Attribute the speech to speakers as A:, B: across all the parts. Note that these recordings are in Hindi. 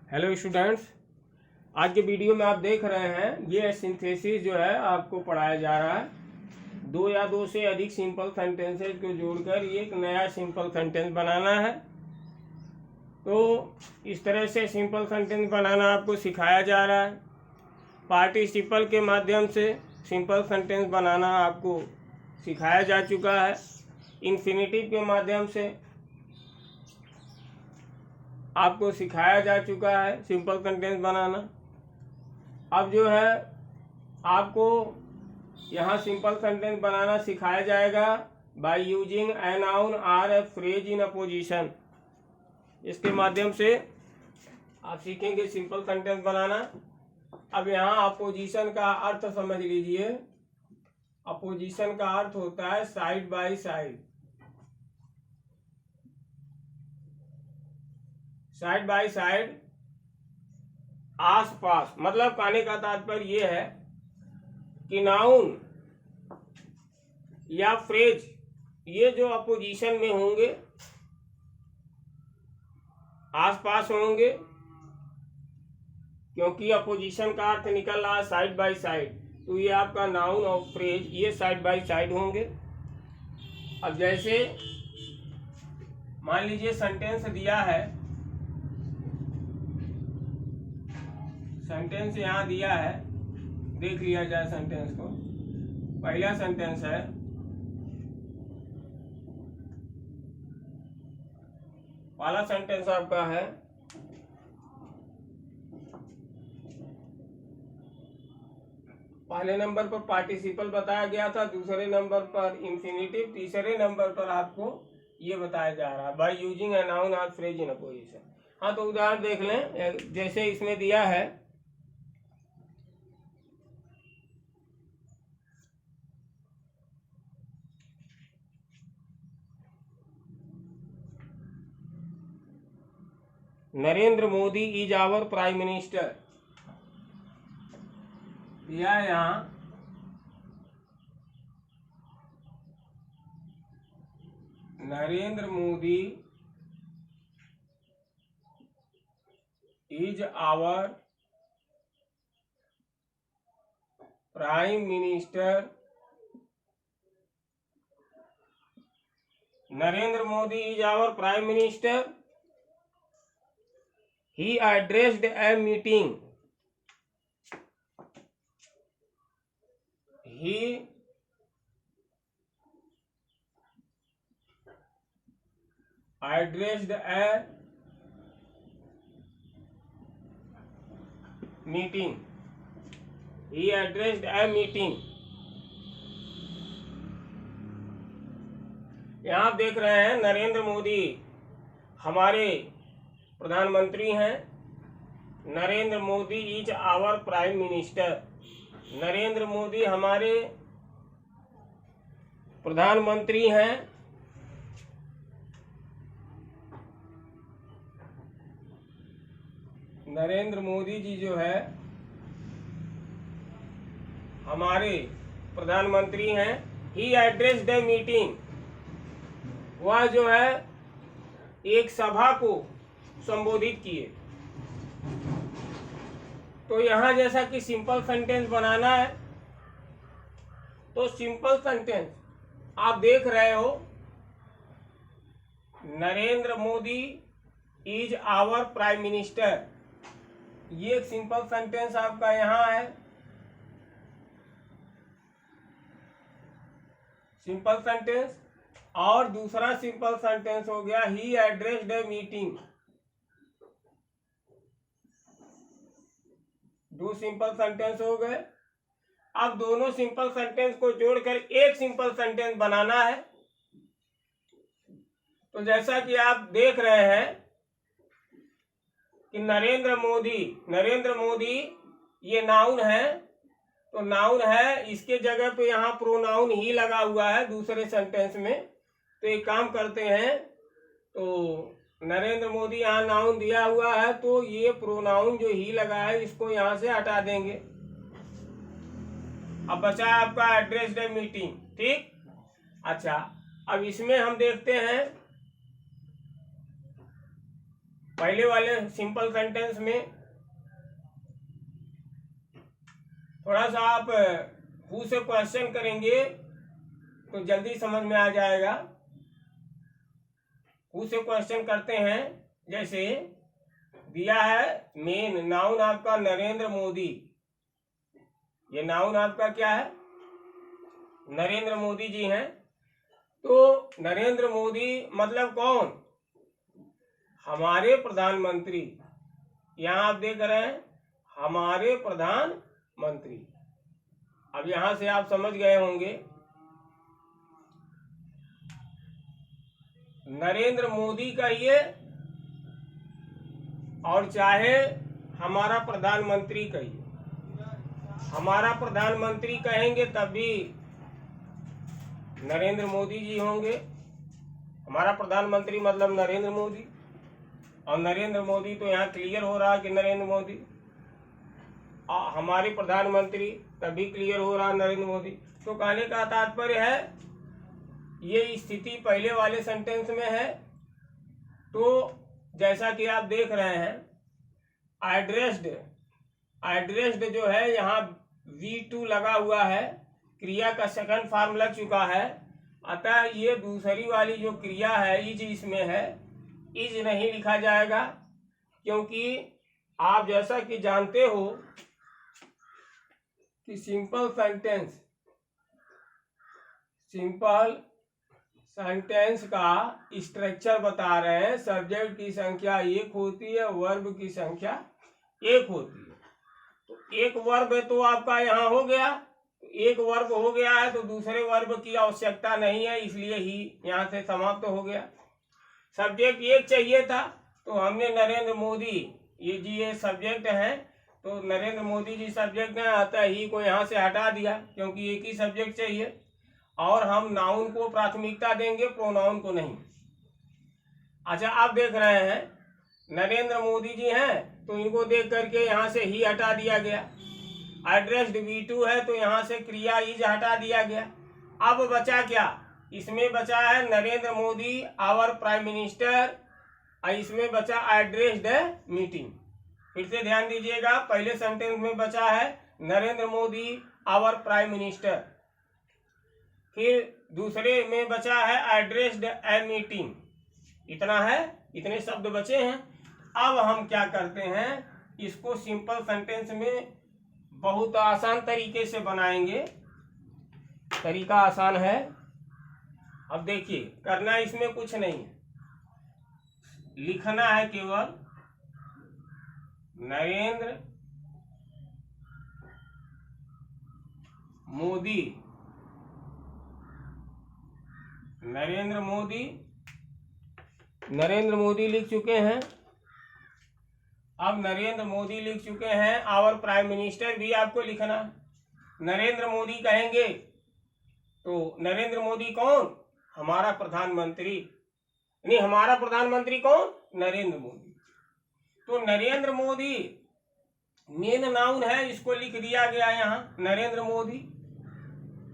A: हेलो स्टूडेंट्स, आज के वीडियो में आप देख रहे हैं ये सिंथेसिस जो है आपको पढ़ाया जा रहा है। दो या दो से अधिक सिंपल सेंटेंसेस को जोड़कर एक नया सिंपल सेंटेंस बनाना है। तो इस तरह से सिंपल सेंटेंस बनाना आपको सिखाया जा रहा है। पार्टिसिपल के माध्यम से सिंपल सेंटेंस बनाना आपको सिखाया जा चुका है। इन्फिनेटिव के माध्यम से आपको सिखाया जा चुका है सिंपल सेंटेंस बनाना। अब जो है आपको यहाँ सिंपल सेंटेंस बनाना सिखाया जाएगा by using a noun or a phrase in apposition. इसके माध्यम से आप सीखेंगे सिंपल सेंटेंस बनाना। अब यहाँ अपोजिशन का अर्थ समझ लीजिए। अपोजिशन का अर्थ होता है side by side. Side by side, आस पास, मतलब कहने का तात्पर्य ये है कि नाउन या फ्रेज ये जो अपोजिशन में होंगे, आस पास होंगे, क्योंकि अपोजिशन का अर्थ निकल रहा है साइड बाय साइड, तो ये आपका नाउन और फ्रेज ये साइड बाय साइड होंगे। अब जैसे मान लीजिए सेंटेंस दिया है, सेंटेंस यहाँ दिया है, देख लिया जाए सेंटेंस को। पहला सेंटेंस है, पहला सेंटेंस आपका है पहले नंबर पर पार्टिसिपल बताया गया था, दूसरे नंबर पर इंफिनिटिव, तीसरे नंबर पर आपको ये बताया जा रहा है बाय यूजिंग ए नाउन और फ्रेज इन अपोजिशन। हाँ, तो उदाहरण देख लें। जैसे इसमें दिया है Narendra Modi is our prime minister. दिया है यहाँ Narendra Modi is our prime minister. Narendra Modi is our prime minister. He addressed a meeting. He addressed a meeting. He addressed a meeting. यहाँ आप देख रहे हैं नरेंद्र मोदी हमारे प्रधानमंत्री हैं। Narendra Modi is our prime minister. Narendra Modi हमारे प्रधानमंत्री हैं। नरेंद्र मोदी जी जो है हमारे प्रधानमंत्री हैं। ही एड्रेस्ड ए मीटिंग, वह जो है एक सभा को संबोधित किए। तो यहां जैसा कि सिंपल सेंटेंस बनाना है, तो सिंपल सेंटेंस आप देख रहे हो Narendra Modi is our prime minister. ये एक सिंपल सेंटेंस आपका यहां है, सिंपल सेंटेंस। और दूसरा सिंपल सेंटेंस हो गया ही एड्रेस्ड ए मीटिंग। दो सिंपल सेंटेंस हो गए। अब दोनों सिंपल सेंटेंस को जोड़कर एक सिंपल सेंटेंस बनाना है। तो जैसा कि आप देख रहे हैं कि नरेंद्र मोदी ये नाउन है, तो नाउन है, इसके जगह पे यहाँ प्रोनाउन ही लगा हुआ है दूसरे सेंटेंस में। तो एक काम करते हैं, तो नरेंद्र मोदी यहाँ नाउन दिया हुआ है, तो ये प्रोनाउन जो ही लगा है इसको यहाँ से हटा देंगे। अब बचा है आपका एड्रेस्ड ए मीटिंग। ठीक, अच्छा, अब इसमें हम देखते हैं पहले वाले सिंपल सेंटेंस में थोड़ा सा आप हु से क्वेश्चन करेंगे तो जल्दी समझ में आ जाएगा। हु से क्वेश्चन करते हैं, जैसे दिया है मेन नाउन आपका नरेंद्र मोदी। ये नाउन आपका क्या है? नरेंद्र मोदी जी हैं। तो नरेंद्र मोदी मतलब कौन? हमारे प्रधानमंत्री। यहाँ आप देख रहे हैं हमारे प्रधानमंत्री। अब यहां से आप समझ गए होंगे नरेंद्र मोदी कहिए और चाहे हमारा प्रधानमंत्री कहिए। हमारा प्रधानमंत्री कहेंगे तब भी नरेंद्र मोदी जी होंगे। हमारा प्रधानमंत्री मतलब नरेंद्र मोदी, और नरेंद्र मोदी तो यहाँ क्लियर हो रहा है कि नरेंद्र मोदी। हमारे प्रधानमंत्री तभी क्लियर हो रहा नरेंद्र मोदी। तो कहने का तात्पर्य है ये स्थिति पहले वाले सेंटेंस में है। तो जैसा कि आप देख रहे हैं एड्रेस्ड जो है यहाँ V2 लगा हुआ है, क्रिया का सेकंड फॉर्म लग चुका है। अतः ये दूसरी वाली जो क्रिया है इज इसमें है, इज नहीं लिखा जाएगा, क्योंकि आप जैसा कि जानते हो कि सिंपल सेंटेंस का स्ट्रक्चर बता रहे हैं। सब्जेक्ट की संख्या एक होती है, वर्ब की संख्या एक होती है। तो एक वर्ब है तो आपका यहाँ हो गया, एक वर्ब हो गया है तो दूसरे वर्ब की आवश्यकता नहीं है, इसलिए ही यहाँ से समाप्त हो गया। सब्जेक्ट एक चाहिए था तो हमने नरेंद्र मोदी ये सब्जेक्ट है, तो नरेंद्र मोदी जी सब्जेक्ट है, अतः ही को यहाँ से हटा दिया क्योंकि एक ही सब्जेक्ट चाहिए। और हम नाउन को प्राथमिकता देंगे, प्रोनाउन को नहीं। अच्छा, आप देख रहे हैं नरेंद्र मोदी जी हैं तो इनको देख करके यहाँ से ही हटा दिया गया। एड्रेस्ड V2 है तो यहाँ से क्रिया इज हटा दिया गया। अब बचा क्या? इसमें बचा है Narendra Modi our prime minister, और इसमें बचा एड्रेस्ड मीटिंग। फिर से ध्यान दीजिएगा, पहले सेंटेंस में बचा है Narendra Modi our prime minister, फिर दूसरे में बचा है एड्रेस्ड ए मीटिंग। इतना है, इतने शब्द बचे हैं। अब हम क्या करते हैं, इसको सिंपल सेंटेंस में बहुत आसान तरीके से बनाएंगे। तरीका आसान है। अब देखिए, करना इसमें कुछ नहीं है, लिखना है केवल नरेंद्र मोदी। नरेंद्र मोदी लिख चुके हैं। अब नरेंद्र मोदी लिख चुके हैं, आवर प्राइम मिनिस्टर भी आपको लिखना। नरेंद्र मोदी कहेंगे तो नरेंद्र मोदी कौन? हमारा प्रधानमंत्री। नहीं, हमारा प्रधानमंत्री कौन? नरेंद्र मोदी। तो नरेंद्र मोदी मेन नाउन है, इसको लिख दिया गया यहाँ नरेंद्र मोदी।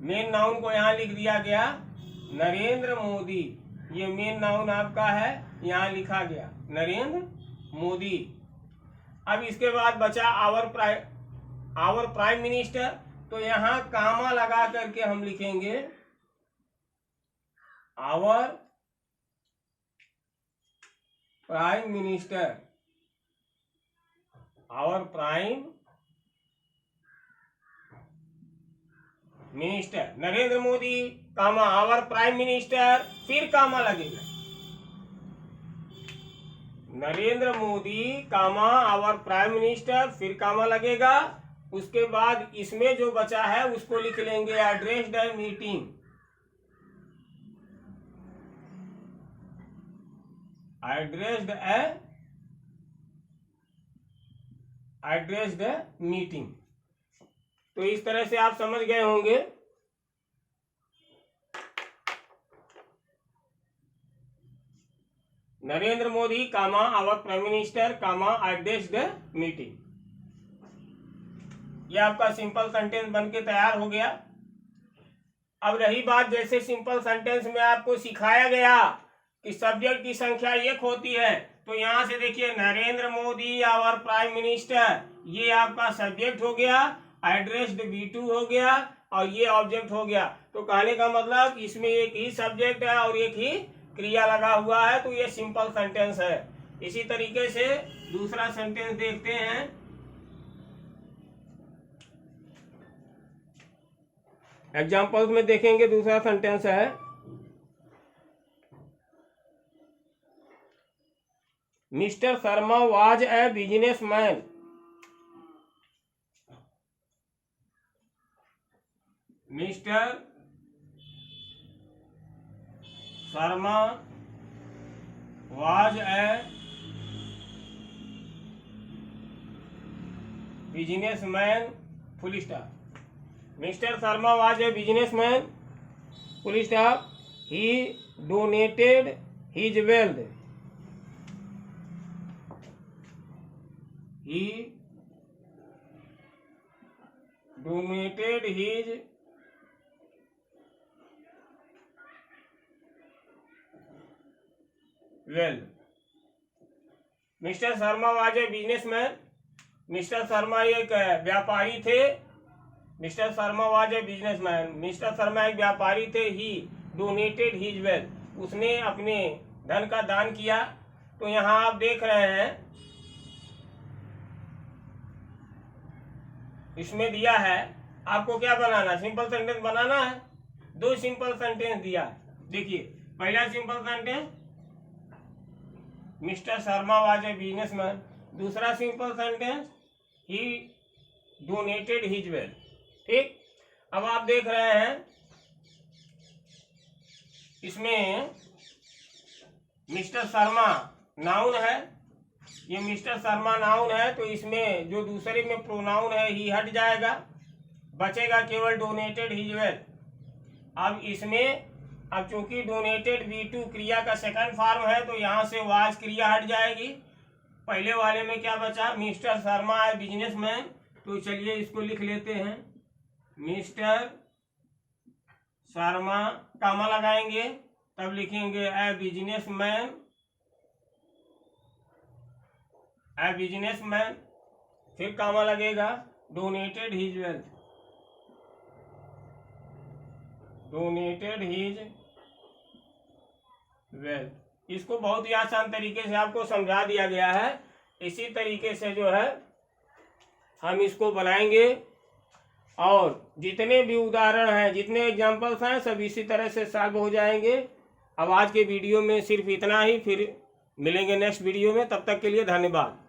A: मेन नाउन को यहाँ लिख दिया गया नरेंद्र मोदी। ये मेन नाउन आपका है, यहाँ लिखा गया नरेंद्र मोदी। अब इसके बाद बचा आवर प्राइम मिनिस्टर, तो यहाँ कामा लगा करके हम लिखेंगे our prime minister. Our prime minister Narendra Modi comma our prime minister, फिर कामा लगेगा Narendra Modi comma our prime minister, फिर कामा लगेगा। उसके बाद इसमें जो बचा है उसको लिख लेंगे addressed a meeting. Addressed a meeting. तो इस तरह से आप समझ गए होंगे। Narendra Modi comma our prime minister comma addressed a meeting. यह आपका सिंपल सेंटेंस बनके तैयार हो गया। अब रही बात, जैसे सिंपल सेंटेंस में आपको सिखाया गया कि सब्जेक्ट की संख्या एक होती है, तो यहाँ से देखिए Narendra Modi our prime minister, ये आपका सब्जेक्ट हो गया, एड्रेस्ड V2 हो गया और ये ऑब्जेक्ट हो गया। तो कहने का मतलब इसमें एक ही सब्जेक्ट है और एक ही क्रिया लगा हुआ है, तो ये सिंपल सेंटेंस है। इसी तरीके से दूसरा सेंटेंस देखते हैं। एग्जाम्पल्स में देखेंगे, दूसरा सेंटेंस है mister Sharma was a businessman. Mister Sharma was a businessman, full stop. Mister Sharma was a businessman, full stop. He donated his wealth, he donated his wealth। Mister Sharma was a businessman, mister Sharma एक व्यापारी थे। Mister Sharma was a businessman, mister Sharma एक व्यापारी थे। ही डोनेटेड हिज वेल्थ, उसने अपने धन का दान किया। तो यहाँ आप देख रहे हैं इसमें दिया है आपको क्या बनाना, सिंपल सेंटेंस बनाना है। दो सिंपल सेंटेंस दिया है। देखिए पहला simple sentence mister Sharma was a businessman, दूसरा सिंपल सेंटेंस ही डोनेटेड हिज वेल्थ। ठीक, अब आप देख रहे हैं इसमें मिस्टर शर्मा नाउन है, ये मिस्टर शर्मा नाउन है, तो इसमें जो दूसरे में प्रोनाउन है ही हट जाएगा, बचेगा केवल डोनेटेड हिज वेल्थ। अब इसमें अब चूंकि डोनेटेड V2 क्रिया का सेकंड फॉर्म है, तो यहाँ से वाज क्रिया हट जाएगी। पहले वाले में क्या बचा, मिस्टर शर्मा है बिजनेसमैन, तो चलिए इसको लिख लेते हैं। मिस्टर शर्मा कामा लगाएंगे, तब लिखेंगे ए बिजनेसमैन, ए बिजनेसमैन, फिर कामा लगेगा, donated his wealth, donated his wealth. इसको बहुत ही आसान तरीके से आपको समझा दिया गया है। इसी तरीके से जो है हम इसको बनाएंगे, और जितने भी उदाहरण हैं, जितने एग्जाम्पल्स हैं, सब इसी तरह से सॉल्व हो जाएंगे। अब आज के वीडियो में सिर्फ इतना ही, फिर मिलेंगे नेक्स्ट वीडियो में। तब तक के लिए धन्यवाद।